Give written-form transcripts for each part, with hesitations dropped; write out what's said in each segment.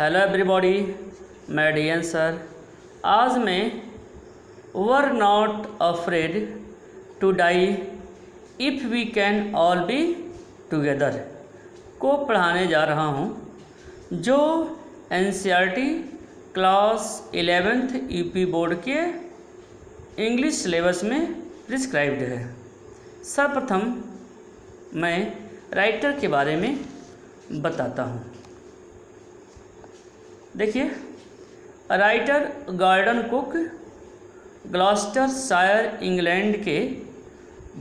Hello everybody, मैं DN sir. आज मैं we're not afraid to die if we can all be together को पढ़ाने जा रहा हूँ, जो NCERT class 11th UP board के इंग्लिश सिलेबस में प्रिस्क्राइब्ड है। सर्वप्रथम मैं राइटर के बारे में बताता हूँ। देखिए, writer Gordon Cook Gloucestershire England के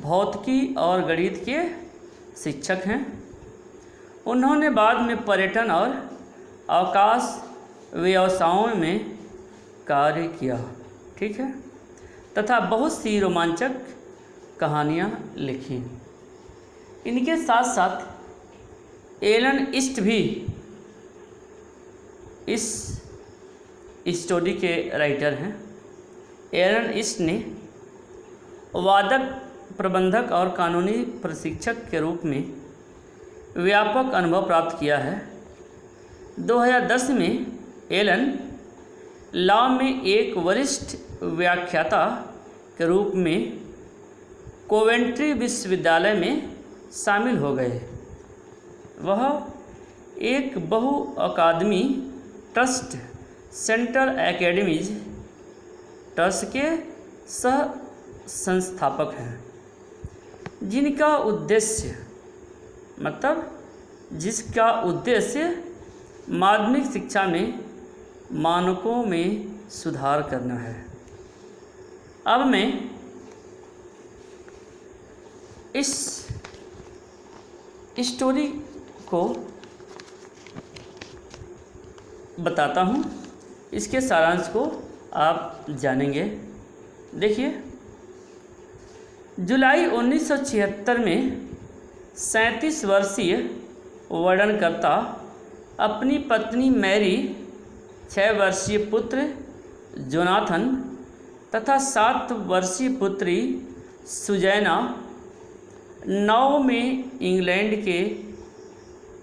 भौतिकी और गणित के शिक्षक हैं। उन्होंने बाद में पर्यटन और अवकाश व्यवसायों में कार्य किया, ठीक है, तथा बहुत सी रोमांचक कहानियाँ लिखी। इनके साथ साथ एलन ईस्ट भी इस स्टोरी के राइटर हैं। एलन ईस्ट ने वादक, प्रबंधक और कानूनी प्रशिक्षक के रूप में व्यापक अनुभव प्राप्त किया है। 2010 में एलन लॉ में एक वरिष्ठ व्याख्याता के रूप में कोवेंट्री विश्वविद्यालय में शामिल हो गए। वह एक बहु अकादमी ट्रस्ट, सेंट्रल एकेडमीज ट्रस्ट के सह संस्थापक हैं, जिसका उद्देश्य माध्यमिक शिक्षा में मानकों में सुधार करना है। अब मैं इस स्टोरी को बताता हूँ, इसके सारांश को आप जानेंगे। देखिए, जुलाई 1976 में 37 वर्षीय वर्णनकर्ता अपनी पत्नी मैरी, 6 वर्षीय पुत्र जोनाथन तथा 7 वर्षीय पुत्री सुजैना नाव में इंग्लैंड के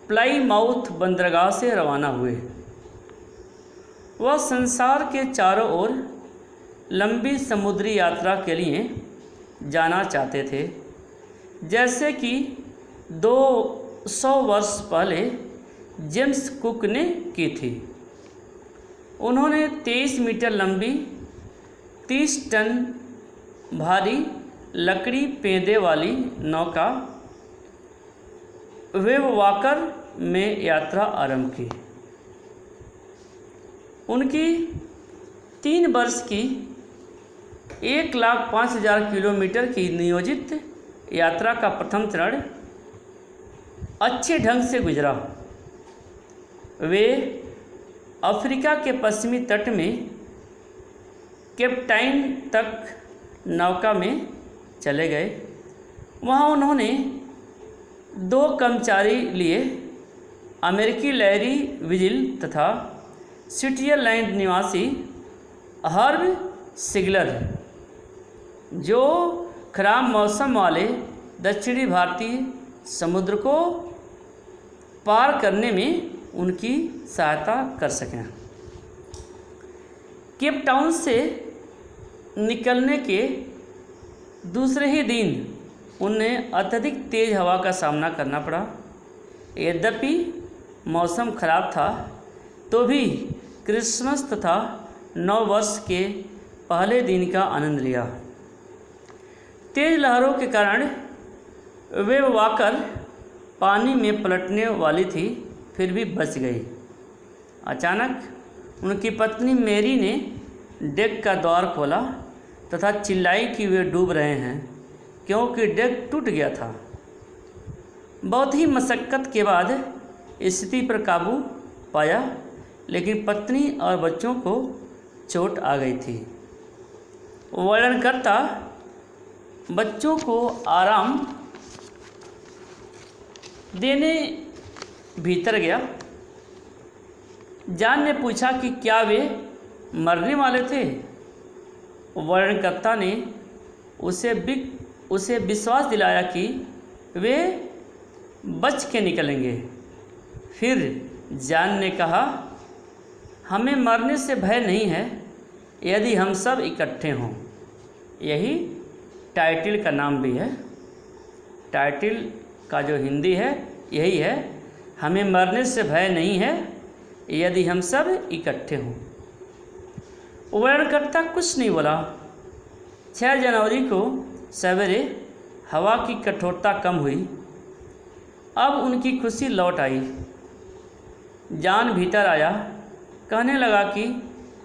प्लाईमाउथ बंदरगाह से रवाना हुए। वह संसार के चारों ओर लंबी समुद्री यात्रा के लिए जाना चाहते थे, जैसे कि 200 वर्ष पहले जेम्स कुक ने की थी। उन्होंने 23 मीटर लंबी, 30 टन भारी लकड़ी पेंदे वाली नौका वेबवॉकर में यात्रा आरंभ की। उनकी 3 वर्ष की 1,05,000 किलोमीटर की नियोजित यात्रा का प्रथम चरण अच्छे ढंग से गुजरा। वे अफ्रीका के पश्चिमी तट में केपटाउन तक नौका में चले गए। वहाँ उन्होंने 2 कर्मचारी लिए, अमेरिकी लैरी विजिल तथा स्विट्जरलैंड निवासी हर्ब सिगलर, जो खराब मौसम वाले दक्षिणी भारतीय समुद्र को पार करने में उनकी सहायता कर सकें। केप टाउन से निकलने के दूसरे ही दिन उन्हें अत्यधिक तेज़ हवा का सामना करना पड़ा। यद्यपि मौसम खराब था, तो भी क्रिसमस तथा नव वर्ष के पहले दिन का आनंद लिया। तेज़ लहरों के कारण वेबवॉकर पानी में पलटने वाली थी, फिर भी बच गई। अचानक उनकी पत्नी मैरी ने डेक का द्वार खोला तथा चिल्लाई कि वे डूब रहे हैं, क्योंकि डेक टूट गया था। बहुत ही मशक्क़त के बाद स्थिति पर काबू पाया, लेकिन पत्नी और बच्चों को चोट आ गई थी। वर्णनकर्ता बच्चों को आराम देने भीतर गया। जॉन ने पूछा कि क्या वे मरने वाले थे। वर्णनकर्ता ने उसे विश्वास दिलाया कि वे बच के निकलेंगे। फिर जॉन ने कहा हमें मरने से भय नहीं है यदि हम सब इकट्ठे हों। यही टाइटल का नाम भी है। टाइटल का जो हिंदी है यही है, हमें मरने से भय नहीं है यदि हम सब इकट्ठे हों। वर्णकर्ता कुछ नहीं बोला। 6 जनवरी को सवेरे हवा की कठोरता कम हुई। अब उनकी खुशी लौट आई। जॉन भीतर आया, कहने लगा कि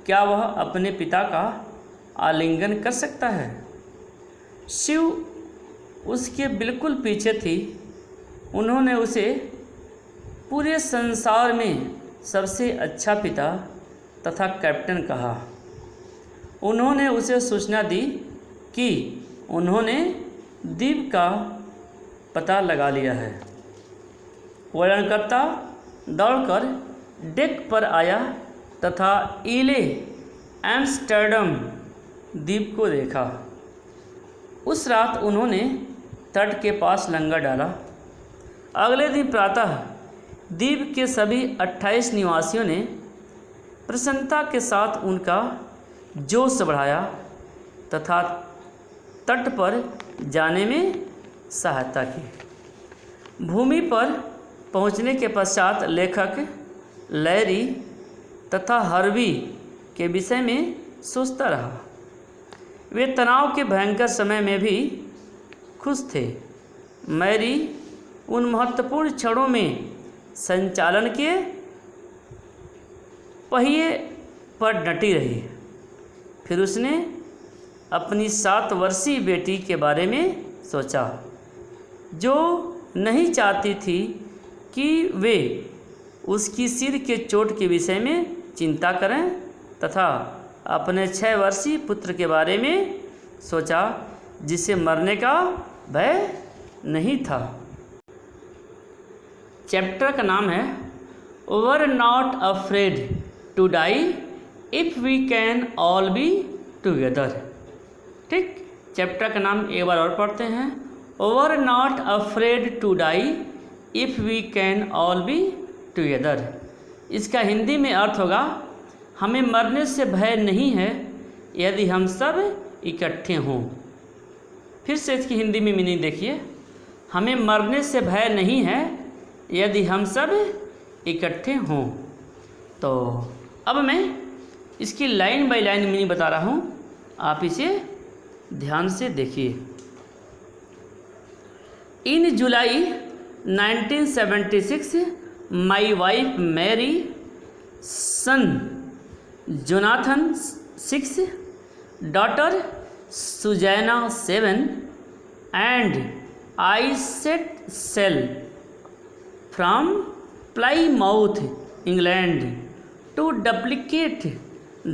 क्या वह अपने पिता का आलिंगन कर सकता है। शिव उसके बिल्कुल पीछे थी। उन्होंने उसे पूरे संसार में सबसे अच्छा पिता तथा कैप्टन कहा। उन्होंने उसे सूचना दी कि उन्होंने द्वीप का पता लगा लिया है। वर्णकर्ता दौड़कर डेक पर आया तथा इले एम्स्टर्डम द्वीप को देखा। उस रात उन्होंने तट के पास लंगर डाला। अगले दिन प्रातः द्वीप के सभी 28 निवासियों ने प्रसन्नता के साथ उनका जोश बढ़ाया तथा तट पर जाने में सहायता की। भूमि पर पहुंचने के पश्चात लेखक लैरी तथा हार्वी के विषय में सोचता रहा। वे तनाव के भयंकर समय में भी खुश थे। मैरी उन महत्वपूर्ण क्षणों में संचालन के पहिए पर डटी रही। फिर उसने अपनी 7 वर्षीय बेटी के बारे में सोचा, जो नहीं चाहती थी कि वे उसकी सिर के चोट के विषय में चिंता करें, तथा अपने 6 वर्षीय पुत्र के बारे में सोचा जिसे मरने का भय नहीं था। चैप्टर का नाम है we're not afraid to die if we can all be together. ठीक, चैप्टर का नाम एक बार और पढ़ते हैं। We're not afraid to die if we can all be together. इसका हिंदी में अर्थ होगा, हमें मरने से भय नहीं है यदि हम सब इकट्ठे हों। फिर से इसकी हिंदी में मीनिंग देखिए, हमें मरने से भय नहीं है यदि हम सब इकट्ठे हों। तो अब मैं इसकी लाइन बाय लाइन मीनिंग बता रहा हूँ, आप इसे ध्यान से देखिए। In July 1976 my wife Mary, son Jonathan 6, daughter Susanna 7, and I set sail from Plymouth, England, to duplicate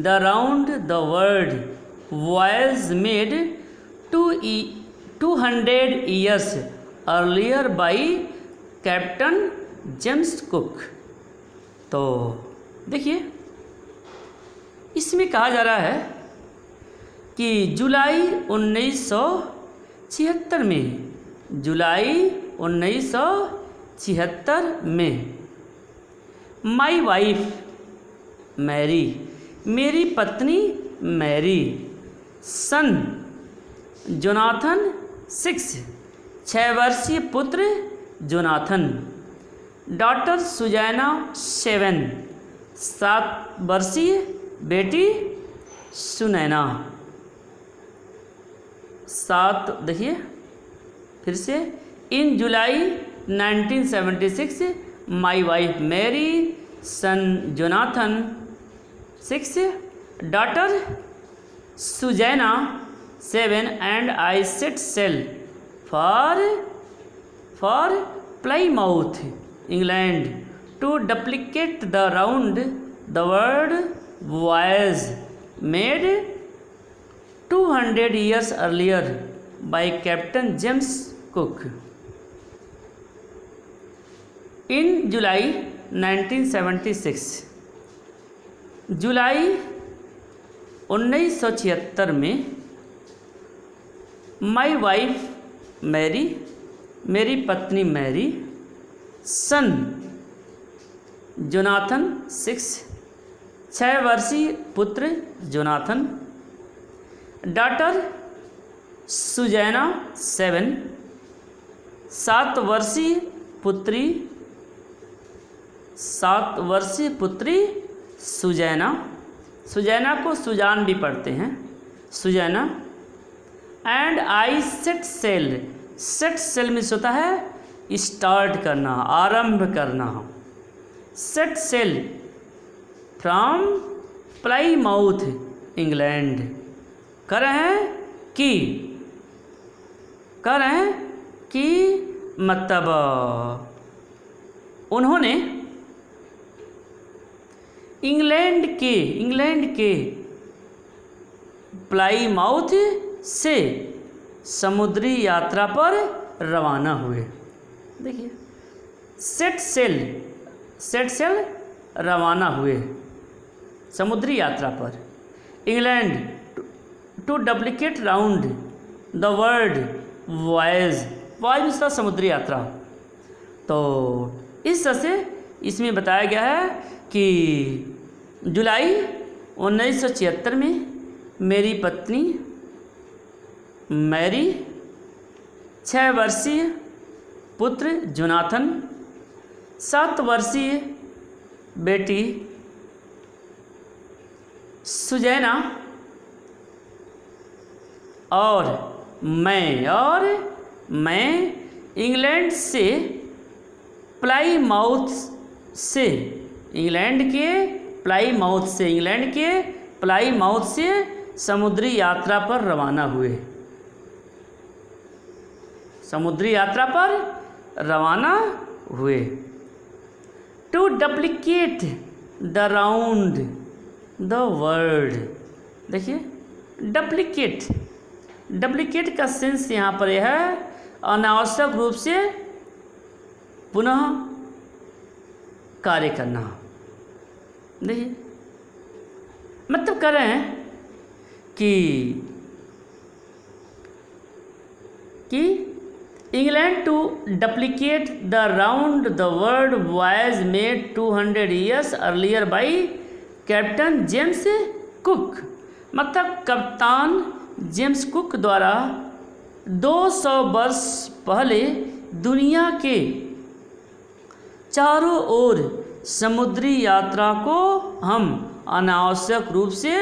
the round the world voyage made 200 years earlier by captain James cook. तो देखिए, इसमें कहा जा रहा है कि जुलाई 1976 में, जुलाई 1976 में माई वाइफ मैरी, मेरी पत्नी मैरी, सन जोनाथन 6 वर्षीय पुत्र जोनाथन, डॉटर सुजैना 7 वर्षीय बेटी सुनैना 7। देखिए फिर से, in July 1976 my wife Mary, son Jonathan 6, daughter Susanna 7, and I set sail for Plymouth, England, to duplicate the round the world voyage made 200 years earlier by Captain James Cook. In July 1976, जुलाई 1976 में माई wife Mary, मेरी पत्नी Mary, son Jonathan 6, 6 वर्षीय पुत्र Jonathan, daughter Susanna 7, 7 वर्षीय पुत्री सुजैना, सुजैना को सुजान भी पढ़ते हैं, Susanna. And I set sail, set sail means होता है स्टार्ट करना, आरंभ करना। Set sail from Plymouth England, कर रहे हैं कि मतलब उन्होंने इंग्लैंड के प्लाईमाउथ से समुद्री यात्रा पर रवाना हुए। देखिए सेट सेल रवाना हुए समुद्री यात्रा पर। England to duplicate round the world voyage means समुद्री यात्रा। तो इस तरह से इसमें बताया गया है कि जुलाई 1976 में मेरी पत्नी मैरी, 6 वर्षीय पुत्र जोनाथन, 7 वर्षीय बेटी सुजैना और मैं इंग्लैंड के प्लाईमाउथ से समुद्री यात्रा पर रवाना हुए। To duplicate the round the world. देखिए डुप्लीकेट का सेंस यहाँ पर यह है अनावश्यक रूप से पुनः कार्य करना। देखिए मतलब कह रहे हैं कि England to duplicate the round the world voyage made 200 years earlier by captain James Cook. मतलब कप्तान जेम्स कुक द्वारा 200 वर्ष पहले दुनिया के चारों ओर समुद्री यात्रा को हम अनावश्यक रूप से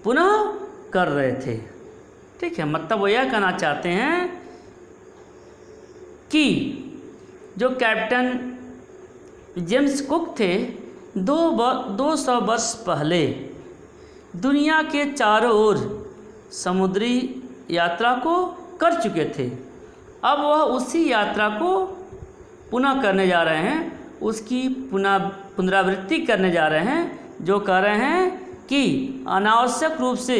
पुनः कर रहे थे। ठीक है, मतलब वो यह कहना चाहते हैं कि जो कैप्टन जेम्स कुक थे 200 वर्ष पहले दुनिया के चारों ओर समुद्री यात्रा को कर चुके थे। अब वह उसी यात्रा को पुनः करने जा रहे हैं, उसकी पुनरावृत्ति करने जा रहे हैं, जो कह रहे हैं कि अनावश्यक रूप से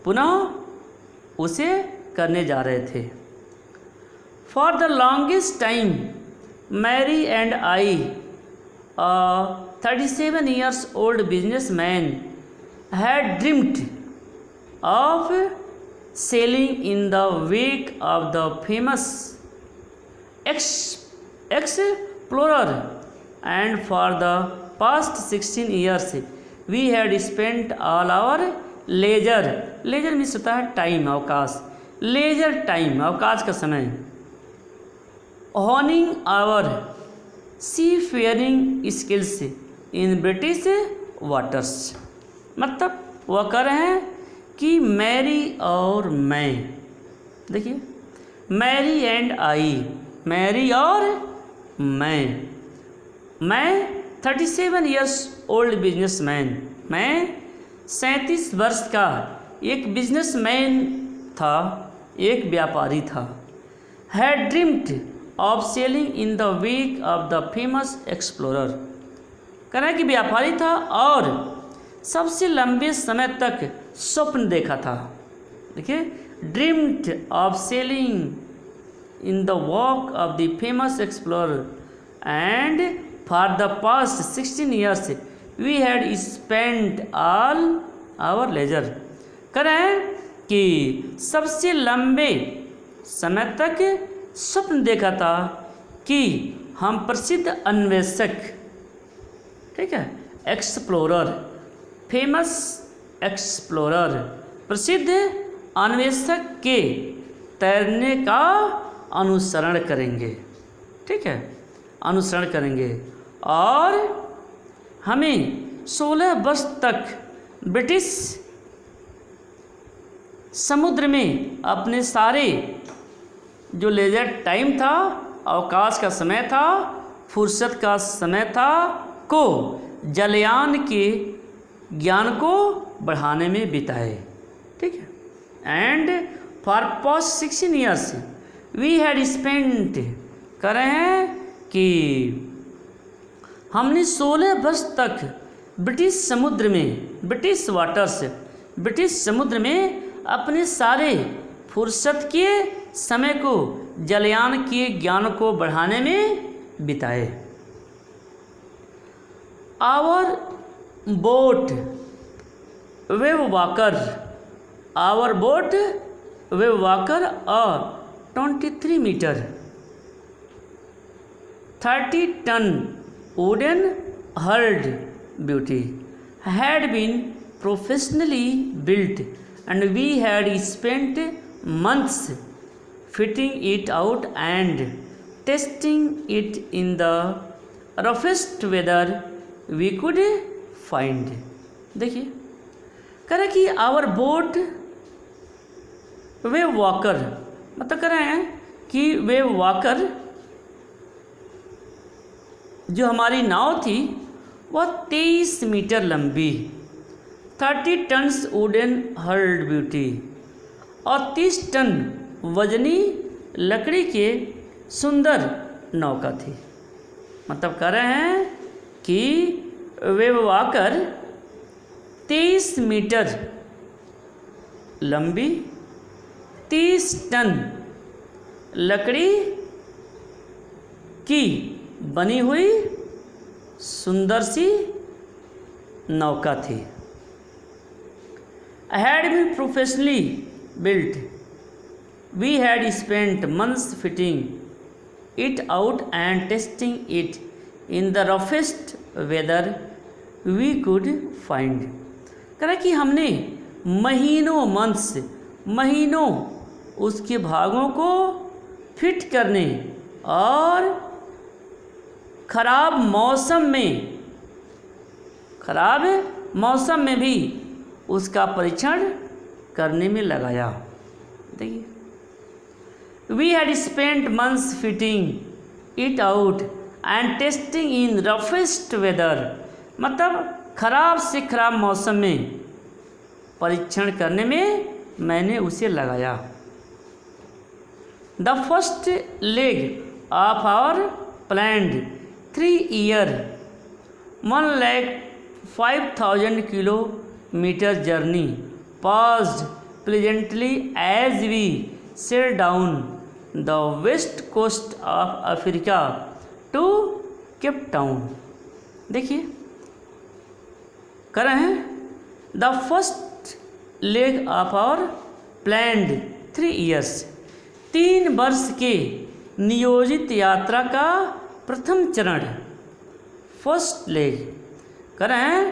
पुनः उसे करने जा रहे थे। For the longest time Mary and I, 37 years old businessman, had dreamt of sailing in the wake of the famous explorer, and for the past 16 years we had spent all our leisure means होता है time, अवकाश, leisure time अवकाश का समय, honing our seafaring skills in British waters। मतलब वह कह रहे हैं कि मैरी और मैं, देखिए मैरी एंड आई, मैरी और मैं 37 years old businessman, मैं 37 वर्ष का एक बिजनेसमैन था, एक व्यापारी था। Had dreamed of sailing in the wake of the famous explorer, कहना है कि व्यापारी था और सबसे लंबे समय तक स्वप्न देखा था। देखिए dreamed of sailing in the walk of the famous explorer and for the past 16 years we had spent all our leisure. कह रहे हैं कि सबसे लंबे समय तक स्वप्न देखा था कि हम प्रसिद्ध अन्वेषक, ठीक है, एक्सप्लोरर, फेमस एक्सप्लोरर, प्रसिद्ध अन्वेषक के तैरने का अनुसरण करेंगे। ठीक है, अनुसरण करेंगे। और हमें 16 वर्ष तक ब्रिटिश समुद्र में अपने सारे जो लेजर टाइम था, अवकाश का समय था, फुर्सत का समय था, को जलयान के ज्ञान को बढ़ाने में बिताए। ठीक है। And for past 16 years we had spent, कर रहे हैं कि हमने 16 वर्ष तक ब्रिटिश समुद्र में, ब्रिटिश वाटर्स, ब्रिटिश समुद्र में अपने सारे फुर्सत के समय को जलयान के ज्ञान को बढ़ाने में बिताए। Our boat Wave Walker, our boat Wave Walker और 23 metre 30 ton wooden hulled beauty had been professionally built, and we had spent months fitting it out and testing it in the roughest weather we could find। देखिए, कह रहे कि our boat Wave walker, मतलब कह रहे हैं कि wave walker जो हमारी नाव थी वह 23 मीटर लंबी, 30 टन्स वुडन हल्ड ब्यूटी, और 30 टन वजनी लकड़ी के सुंदर नौका थी। मतलब कह रहे हैं कि वेव वॉकर 23 मीटर लंबी, 30 टन लकड़ी की बनी हुई सुंदर सी नौका थी। Had been professionally built, we had spent months fitting it out and testing it in the roughest weather we could find. कह रहा कि हमने महीनों, मंथ्स, महीनों उसके भागों को फिट करने और खराब मौसम में भी उसका परीक्षण करने में लगाया। देखिए, we had spent months fitting it out and testing in roughest weather, मतलब खराब से खराब मौसम में परीक्षण करने में मैंने उसे लगाया। The first leg of our planned 3-year 1,05,000 kilometer journey paused pleasantly as we sailed down the west coast of Africa to Cape Town। देखिए, कर रहे हैं the first leg of our planned 3 years, 3 वर्ष के नियोजित यात्रा का प्रथम चरण, फर्स्ट लेग, कर रहे हैं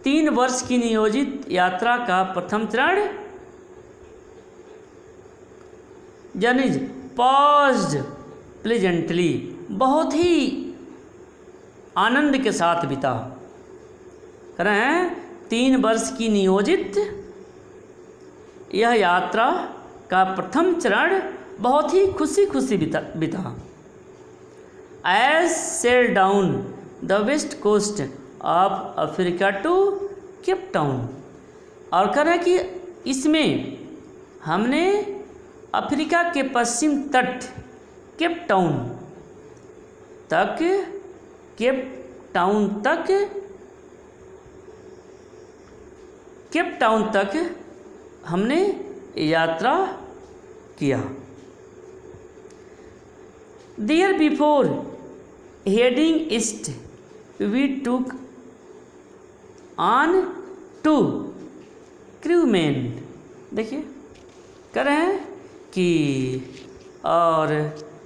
3 वर्ष की नियोजित यात्रा का प्रथम चरण, जर्नीज पॉज्ड प्लेजेंटली, बहुत ही आनंद के साथ बीता। कर रहे हैं 3 वर्ष की नियोजित यह यात्रा का प्रथम चरण बहुत ही खुशी खुशी बीता। As sailed down the west coast of Africa to Cape Town, और कह रहे हैं कि इसमें हमने अफ्रीका के पश्चिम तट केप टाउन तक हमने यात्रा किया। There before heading east we took on 2 crewmen। देखिए, कह रहे हैं कि और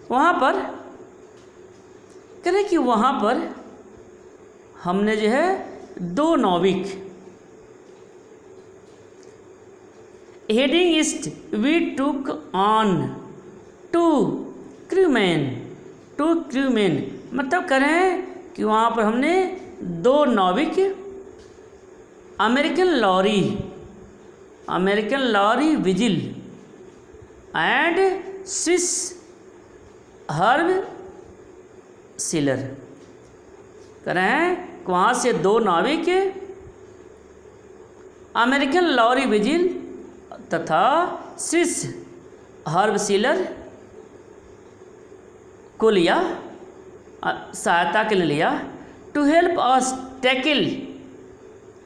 वहाँ पर कह रहे हैं कि वहाँ पर हमने जो है 2 नाविक। Heading east we took on 2 crewman. मतलब कह रहे हैं कि वहाँ पर हमने 2 नाविक American Larry Vigil and Swiss Herb Seigler. कह रहे हैं कि वहाँ से 2 नाविक अमेरिकन लॉरी विजिल तथा स्विस हर्ब सीलर को लिया, सहायता के लिए लिया, to help us tackle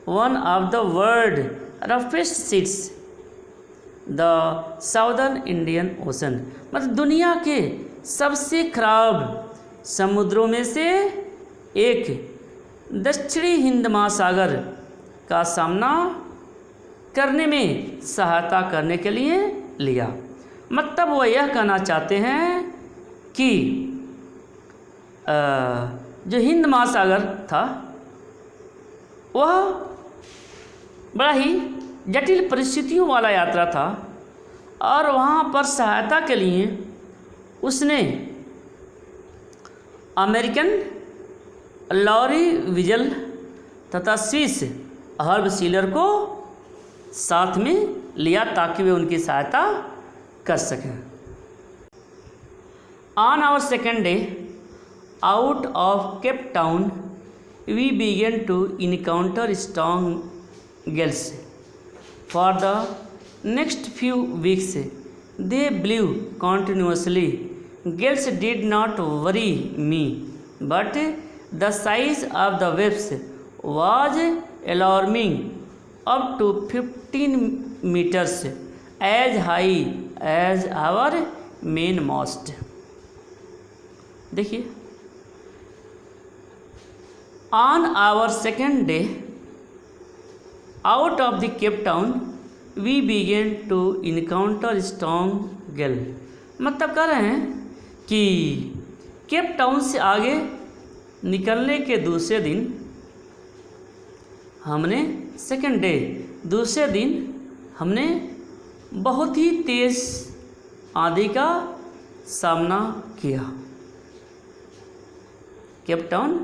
one of the world roughest seats the southern Indian ocean. मतलब दुनिया के सबसे खराब समुद्रों में से एक दक्षिणी हिंद महासागर का सामना करने में सहायता करने के लिए लिया। मतलब वो यह कहना चाहते हैं कि जो हिंद महासागर था वह बड़ा ही जटिल परिस्थितियों वाला यात्रा था और वहाँ पर सहायता के लिए उसने अमेरिकन लॉरी विजल तथा स्विस हर्ब सीलर को साथ में लिया ताकि वे उनकी सहायता कर सकें। On our second day out of Cape Town we began to encounter strong gales. For the next few weeks they blew continuously. Gales did not worry me, but the size of the waves was alarming, up to 15 meters, as high as our mainmast. देखिए, on our second day out of the Cape Town we began to encounter strong gale. मतलब कह रहे हैं कि Cape Town से आगे निकलने के दूसरे दिन हमने सेकेंड डे दूसरे दिन हमने बहुत ही तेज़ आंधी का सामना किया। Cape Town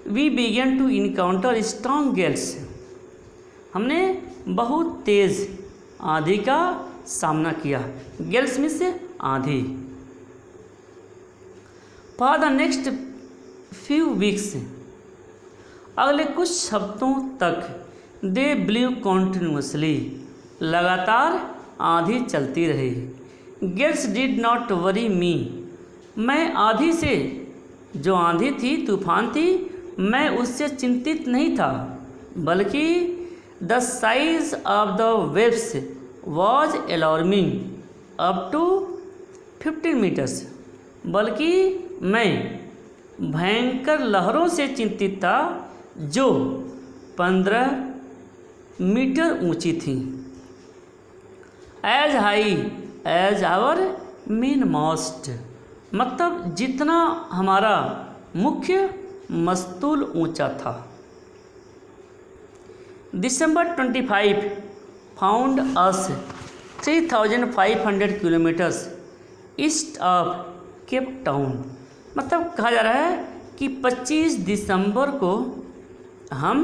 we began to encounter strong gales. हमने बहुत तेज़ आंधी का सामना किया। गेल्स में से आंधी। For the next few weeks अगले कुछ हफ्तों तक दे ब्लू कॉन्टिन्यूसली लगातार आंधी चलती रही। गेल्स डिड नॉट वरी मी। मैं आंधी से, जो आंधी थी, तूफान थी, मैं उससे चिंतित नहीं था, बल्कि the size of the waves was alarming up to 15 metres. बल्कि मैं भयंकर लहरों से चिंतित था जो 15 मीटर ऊंची थी। As high as our main mast. मतलब जितना हमारा मुख्य मस्तूल ऊंचा था। December 25 found us 3,500 kilometres east of Cape town. मतलब कहा जा रहा है कि 25 दिसंबर को हम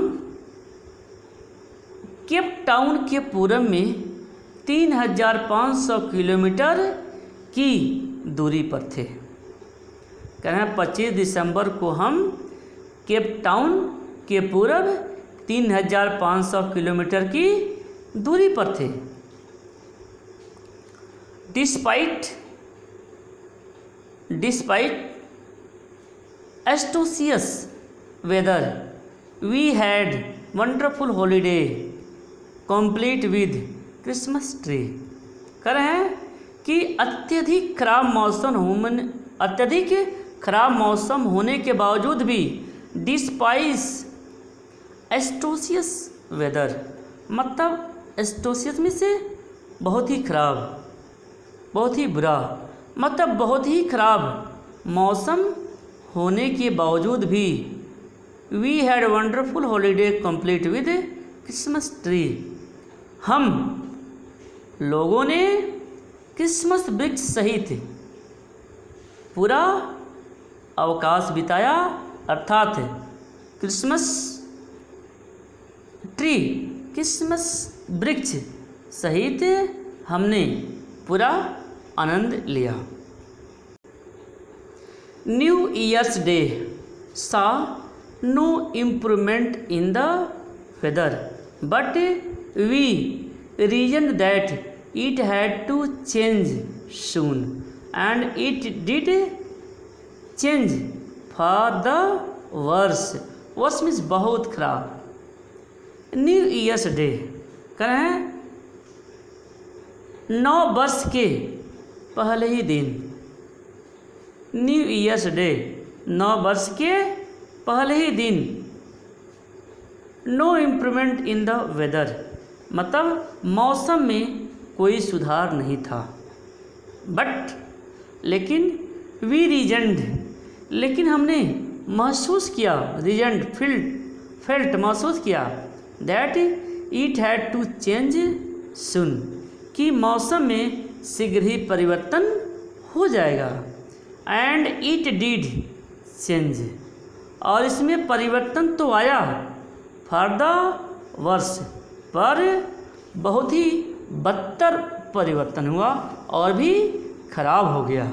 केप टाउन के पूरब में 3,500 किलोमीटर की दूरी पर थे। कह रहे हैं 25 दिसंबर को हम केप टाउन के पूरब 3,500 किलोमीटर की दूरी पर थे। डिस्पाइट एस्टोसियस weather we had wonderful holiday complete with Christmas tree. कह रहे हैं कि अत्यधिक खराब मौसम होने के बावजूद भी डिस्पाइस एस्टोसियस वेदर, मतलब एस्टोसियस में से बहुत ही खराब, बहुत ही बुरा, मतलब बहुत ही खराब मौसम होने के बावजूद भी we had wonderful holiday complete with Christmas tree. हम लोगों ने क्रिसमस वृक्ष सहित पूरा अवकाश बिताया, अर्थात क्रिसमस ट्री क्रिसमस वृक्ष सहित हमने पूरा आनंद लिया। New Year's Day saw no improvement in the weather but we reason that it had to change soon and it did change for the worse. Worse means बहुत खराब। न्यू ईयर्स डे कह रहे हैं 9 वर्ष के पहले ही दिन। न्यू ईयर्स डे 9 वर्ष के पहले ही दिन। No improvement in the weather मतलब मौसम में कोई सुधार नहीं था। बट लेकिन वी रीजनड लेकिन हमने महसूस किया, रीजनड फेल्ट महसूस किया, that it had to change soon कि मौसम में शीघ्र ही परिवर्तन हो जाएगा। एंड इट डिड चेंज और इसमें परिवर्तन तो आया, फॉर द वर्स पर बहुत ही बदतर परिवर्तन हुआ और भी खराब हो गया।